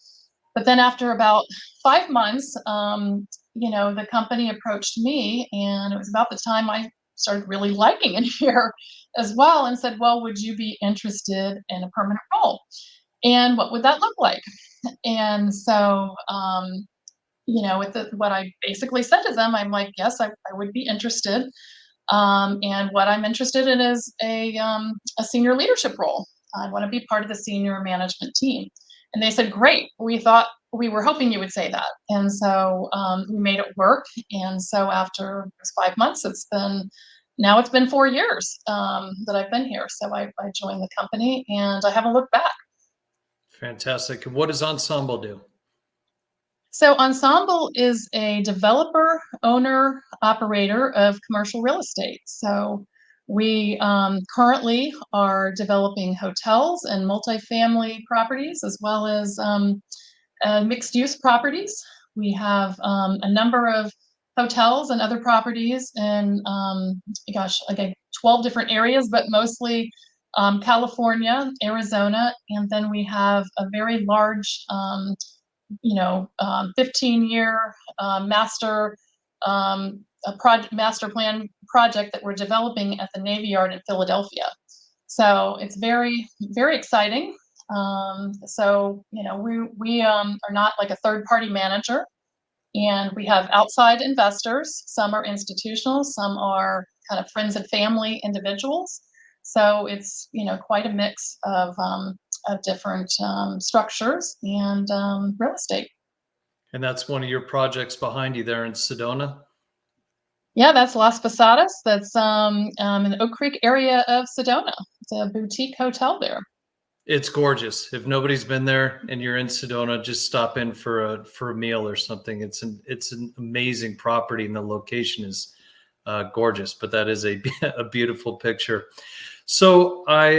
But then after about 5 months, the company approached me, and it was about the time I started really liking it here as well, and said, well, would you be interested in a permanent role? And what would that look like? And so, what I basically said to them, I'm like, yes, I would be interested. And what I'm interested in is a senior leadership role. I want to be part of the senior management team. And they said, great. We were hoping you would say that. And so we made it work. And so after 5 months, now it's been 4 years that I've been here. So I joined the company and I haven't looked back. Fantastic. And what does Ensemble do? So Ensemble is a developer, owner, operator of commercial real estate. So we currently are developing hotels and multifamily properties, as well as mixed use properties. We have a number of hotels and other properties in, 12 different areas, but mostly California, Arizona, and then we have a very large 15-year master master plan project that we're developing at the Navy Yard in Philadelphia. So it's very, very exciting. We are not like a third party manager, and we have outside investors. Some are institutional, some are kind of friends and family individuals. So it's quite a mix of different structures and real estate. And that's one of your projects behind you there in Sedona? Yeah, that's Las Posadas. That's in the Oak Creek area of Sedona. It's a boutique hotel there. It's gorgeous. If nobody's been there and you're in Sedona, just stop in for a meal or something. It's an amazing property, and the location is gorgeous. But that is a a beautiful picture. So I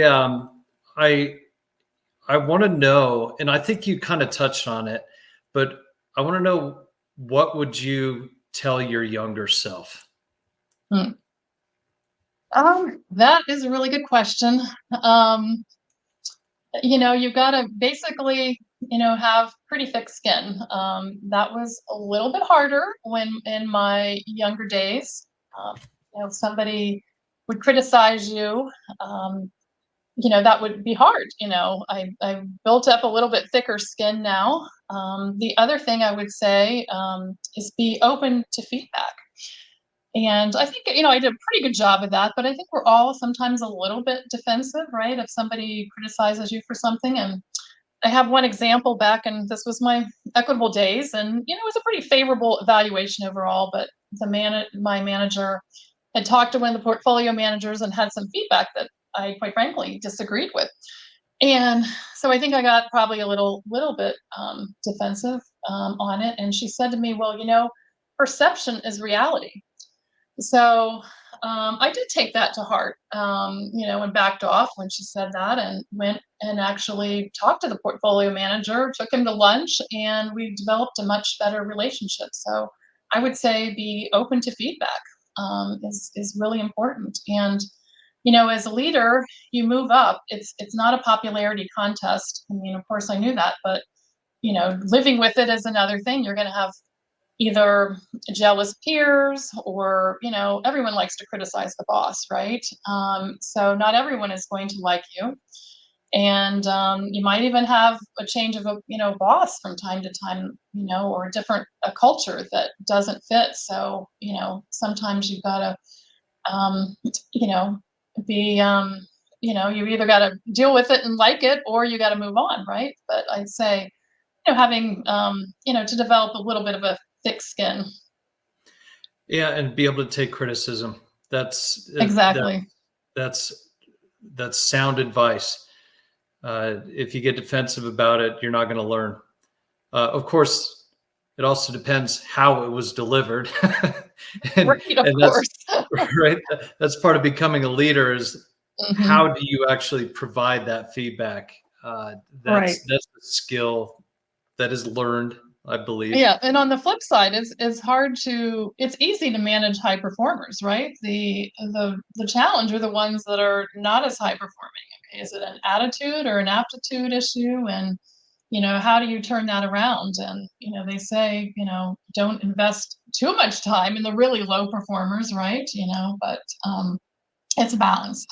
want to know, and I think you kind of touched on it, but I want to know, what would you tell your younger self? Hmm. That is a really good question. You've got to basically, have pretty thick skin. That was a little bit harder when in my younger days. Somebody would criticize you. That would be hard. I built up a little bit thicker skin now. The other thing I would say is be open to feedback. And I think, I did a pretty good job of that, but I think we're all sometimes a little bit defensive, right? If somebody criticizes you for something. And I have one example back, and this was my Equitable days, and it was a pretty favorable evaluation overall, but my manager had talked to one of the portfolio managers and had some feedback that I quite frankly disagreed with. And so I think I got probably a little bit defensive on it. And she said to me, well, perception is reality. So I did take that to heart, and backed off when she said that, and went and actually talked to the portfolio manager, took him to lunch, and we developed a much better relationship. So I would say be open to feedback is really important. And as a leader, you move up. It's not a popularity contest. I mean, of course, I knew that, but living with it is another thing. You're going to have either jealous peers or everyone likes to criticize the boss, right? So not everyone is going to like you, and you might even have a change of a boss from time to time, or a culture that doesn't fit. So sometimes you've got to you know be you either got to deal with it and like it, or you got to move on, right? But I'd say having to develop a little bit of a thick skin. Yeah, and be able to take criticism. Exactly. That's sound advice. If you get defensive about it, you're not going to learn. Of course, it also depends how it was delivered. Right, of course. Right. That's part of becoming a leader is Mhm. how do you actually provide that feedback? Right. That's a skill that is learned, I believe. Yeah, and on the flip side, it's easy to manage high performers, right? The challenge are the ones that are not as high performing. Okay, is it an attitude or an aptitude issue? And how do you turn that around? And they say, don't invest too much time in the really low performers, right? But it's a balance.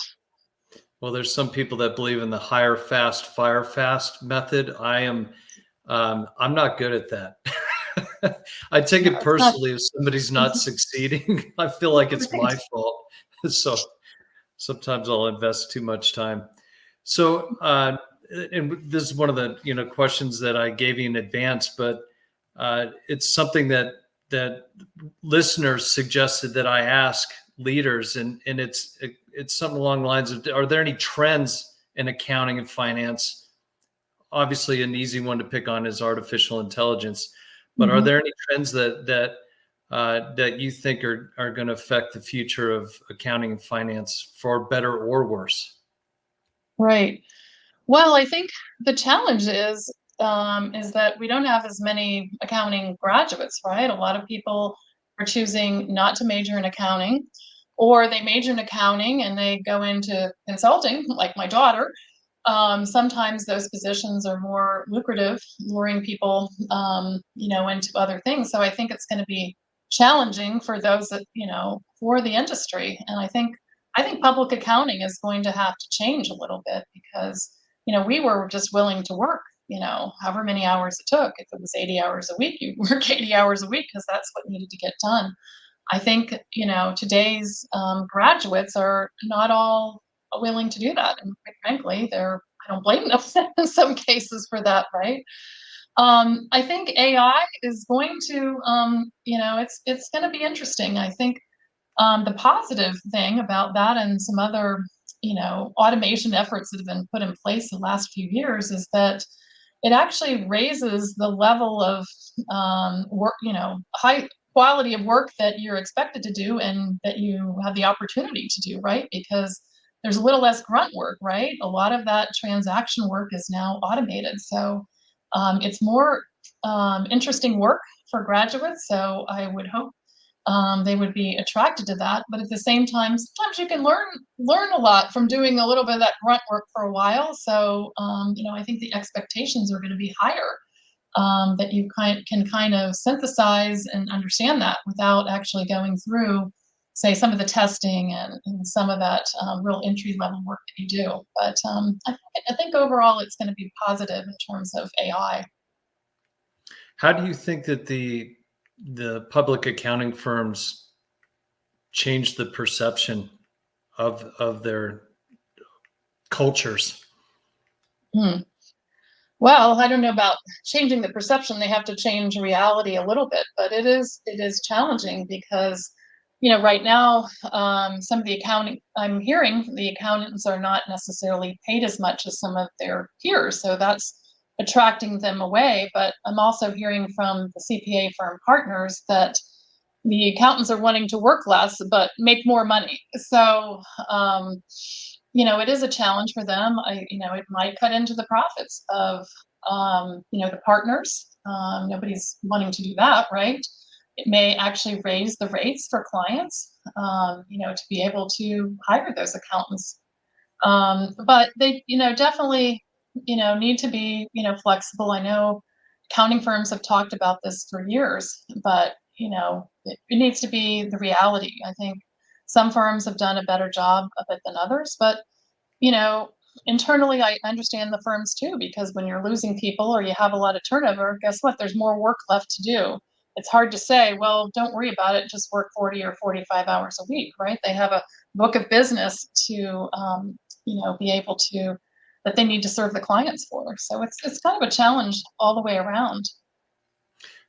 Well, there's some people that believe in the hire fast, fire fast method. I'm not good at that. I take No, it it's not. personally if somebody's not succeeding. I feel like it's my fault. So sometimes I'll invest too much time. So, and this is one of the questions that I gave you in advance, but it's something that listeners suggested that I ask leaders, and it's something along the lines of: are there any trends in accounting and finance? Obviously, an easy one to pick on is artificial intelligence, but are there any trends that you think are going to affect the future of accounting and finance for better or worse? Right. Well, I think the challenge is that we don't have as many accounting graduates, right? A lot of people are choosing not to major in accounting, or they major in accounting and they go into consulting, like my daughter. Sometimes those positions are more lucrative, luring people, into other things. So I think it's going to be challenging for those that, for the industry. And I think public accounting is going to have to change a little bit because, we were just willing to work, however many hours it took. If it was 80 hours a week, you work 80 hours a week because that's what needed to get done. I think, today's graduates are not all willing to do that. And quite frankly, I don't blame them in some cases for that, right? I think AI is going to, it's going to be interesting. I think the positive thing about that and some other, automation efforts that have been put in place the last few years is that it actually raises the level of work, high quality of work that you're expected to do and that you have the opportunity to do, right? Because there's a little less grunt work, right? A lot of that transaction work is now automated. So it's more interesting work for graduates. So I would hope they would be attracted to that. But at the same time, sometimes you can learn a lot from doing a little bit of that grunt work for a while. So I think the expectations are going to be higher. That you can kind of synthesize and understand that without actually going through, say, some of the testing and some of that real entry level work that you do. But I think overall it's going to be positive in terms of AI. How do you think that the public accounting firms change the perception of their cultures? Well, I don't know about changing the perception. They have to change reality a little bit, but it is challenging because, right now, some of the accounting I'm hearing, the accountants are not necessarily paid as much as some of their peers, so that's attracting them away. But I'm also hearing from the CPA firm partners that the accountants are wanting to work less but make more money. So, it is a challenge for them. It might cut into the profits of, the partners. Nobody's wanting to do that, right? It may actually raise the rates for clients, to be able to hire those accountants. But they, definitely, need to be, flexible. I know accounting firms have talked about this for years, but, it needs to be the reality. I think some firms have done a better job of it than others, but, you know, internally, I understand the firms too, because when you're losing people or you have a lot of turnover, guess what? There's more work left to do. It's hard to say, well, don't worry about it, just work 40 or 45 hours a week, right? They have a book of business to, be able to, that they need to serve the clients for. So it's kind of a challenge all the way around.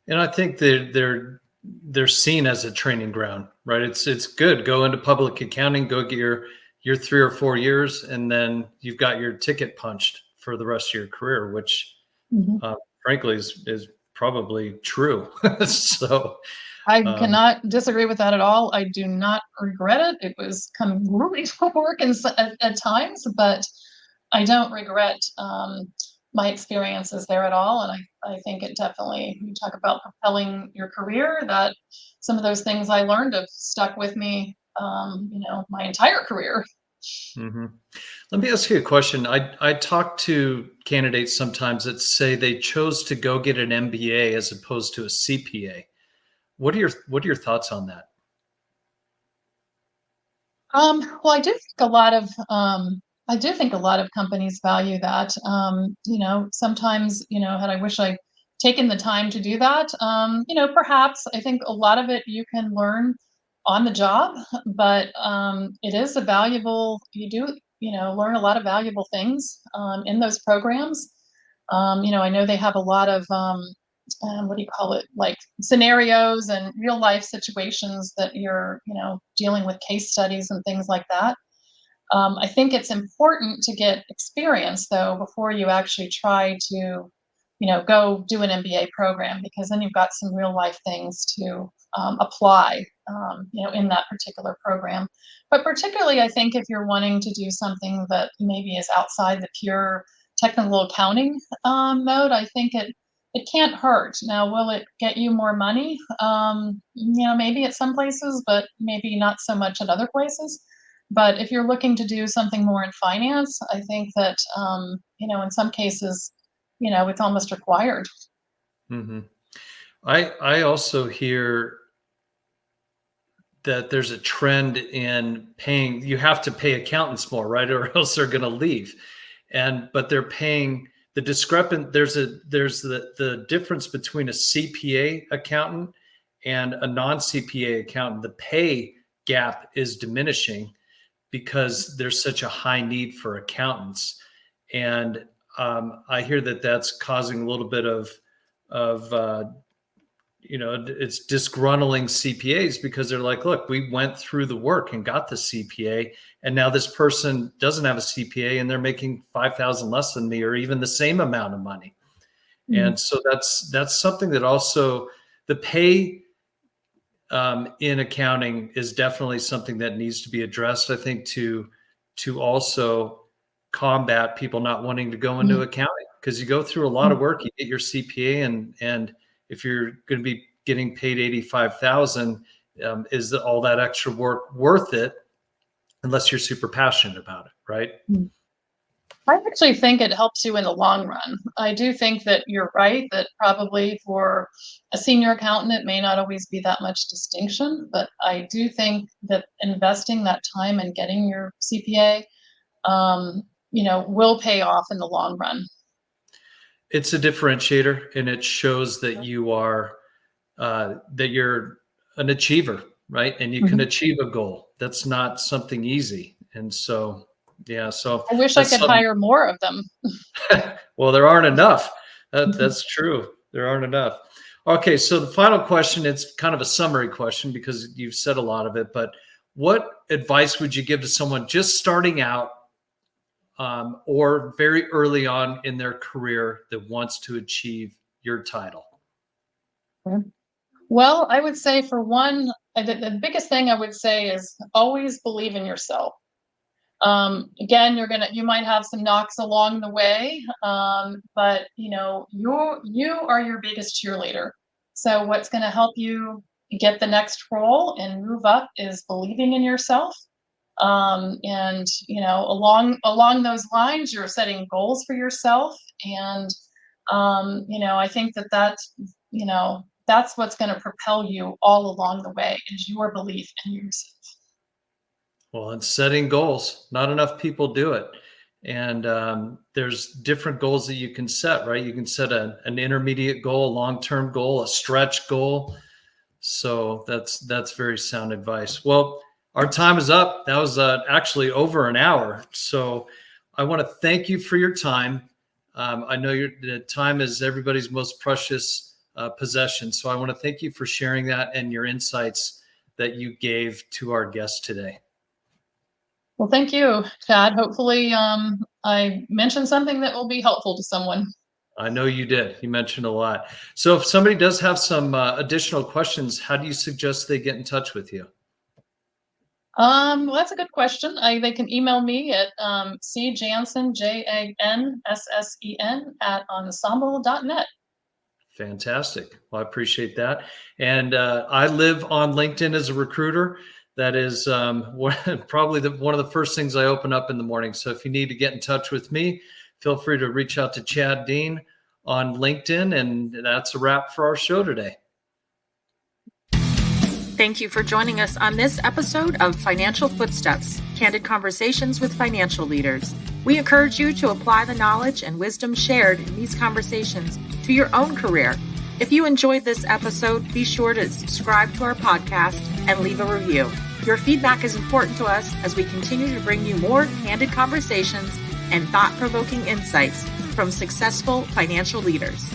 And I think they're seen as a training ground, right? It's good. Go into public accounting, go get your 3 or 4 years, and then you've got your ticket punched for the rest of your career, which frankly is probably true. So I cannot disagree with that at all. I do not regret it. It was kind of grueling work at times, but I don't regret my experiences there at all. And I think it definitely, you talk about propelling your career, that some of those things I learned have stuck with me, my entire career. mhm. Let me ask you a question. I talk to candidates sometimes that say they chose to go get an MBA as opposed to a CPA. What are your thoughts on that? Well, I do think a lot of companies value that. Sometimes, had I wish I'd taken the time to do that. Perhaps I think a lot of it you can learn on the job, but it is a valuable. You do, learn a lot of valuable things in those programs. I know they have a lot of what do you call it, like scenarios and real life situations that you're, dealing with case studies and things like that. I think it's important to get experience though before you actually try to, go do an MBA program, because then you've got some real life things to apply, in that particular program. But particularly, I think if you're wanting to do something that maybe is outside the pure technical accounting mode, I think it can't hurt. Now, will it get you more money? Maybe at some places, but maybe not so much at other places. But if you're looking to do something more in finance, I think that, in some cases, it's almost required. hmm I also hear that there's a trend in paying. You have to pay accountants more, right, or else they're going to leave. But they're paying the discrepant. There's the difference between a CPA accountant and a non-CPA accountant. The pay gap is diminishing because there's such a high need for accountants. And I hear that that's causing a little bit of it's disgruntling CPAs, because they're like, look, we went through the work and got the CPA, and now this person doesn't have a CPA and they're making 5,000 less than me, or even the same amount of money. And so that's something that also the pay in accounting is definitely something that needs to be addressed, I think, to also combat people not wanting to go into accounting, because you go through a lot of work, you get your CPA, and if you're going to be getting paid 85,000, is all that extra work worth it? Unless you're super passionate about it, right? I actually think it helps you in the long run. I do think that you're right, that probably for a senior accountant, it may not always be that much distinction, but I do think that investing that time and getting your CPA, will pay off in the long run. It's a differentiator, and it shows that you are that you're an achiever, right? And you can achieve a goal. That's not something easy. And so, yeah, so I wish I could hire more of them. well, there aren't enough. That's true. There aren't enough. Okay, so the final question, it's kind of a summary question because you've said a lot of it, but what advice would you give to someone just starting out or very early on in their career that wants to achieve your title? Well, I would say for one, the biggest thing I would say is always believe in yourself. Again, you might have some knocks along the way, but you are your biggest cheerleader. So what's going to help you get the next role and move up is believing in yourself. And along those lines, you're setting goals for yourself, and I think that's what's going to propel you all along the way is your belief in yourself. Well, it's setting goals. Not enough people do it. And there's different goals that you can set, right? You can set an intermediate goal, a long-term goal, a stretch goal. So that's very sound advice. Well, our time is up. That was actually over an hour. So I want to thank you for your time. I know the time is everybody's most precious possession. So I want to thank you for sharing that and your insights that you gave to our guest today. Well, thank you, Chad. Hopefully I mentioned something that will be helpful to someone. I know you did. You mentioned a lot. So if somebody does have some additional questions, how do you suggest they get in touch with you? Well, that's a good question. They can email me at cjanssen, JANSSEN @ensemble.net. Fantastic. Well, I appreciate that. And I live on LinkedIn as a recruiter. That is probably one of the first things I open up in the morning. So if you need to get in touch with me, feel free to reach out to Chad Dean on LinkedIn. And that's a wrap for our show today. Thank you for joining us on this episode of Financial Footsteps, Candid Conversations with Financial Leaders. We encourage you to apply the knowledge and wisdom shared in these conversations to your own career. If you enjoyed this episode, be sure to subscribe to our podcast and leave a review. Your feedback is important to us as we continue to bring you more candid conversations and thought-provoking insights from successful financial leaders.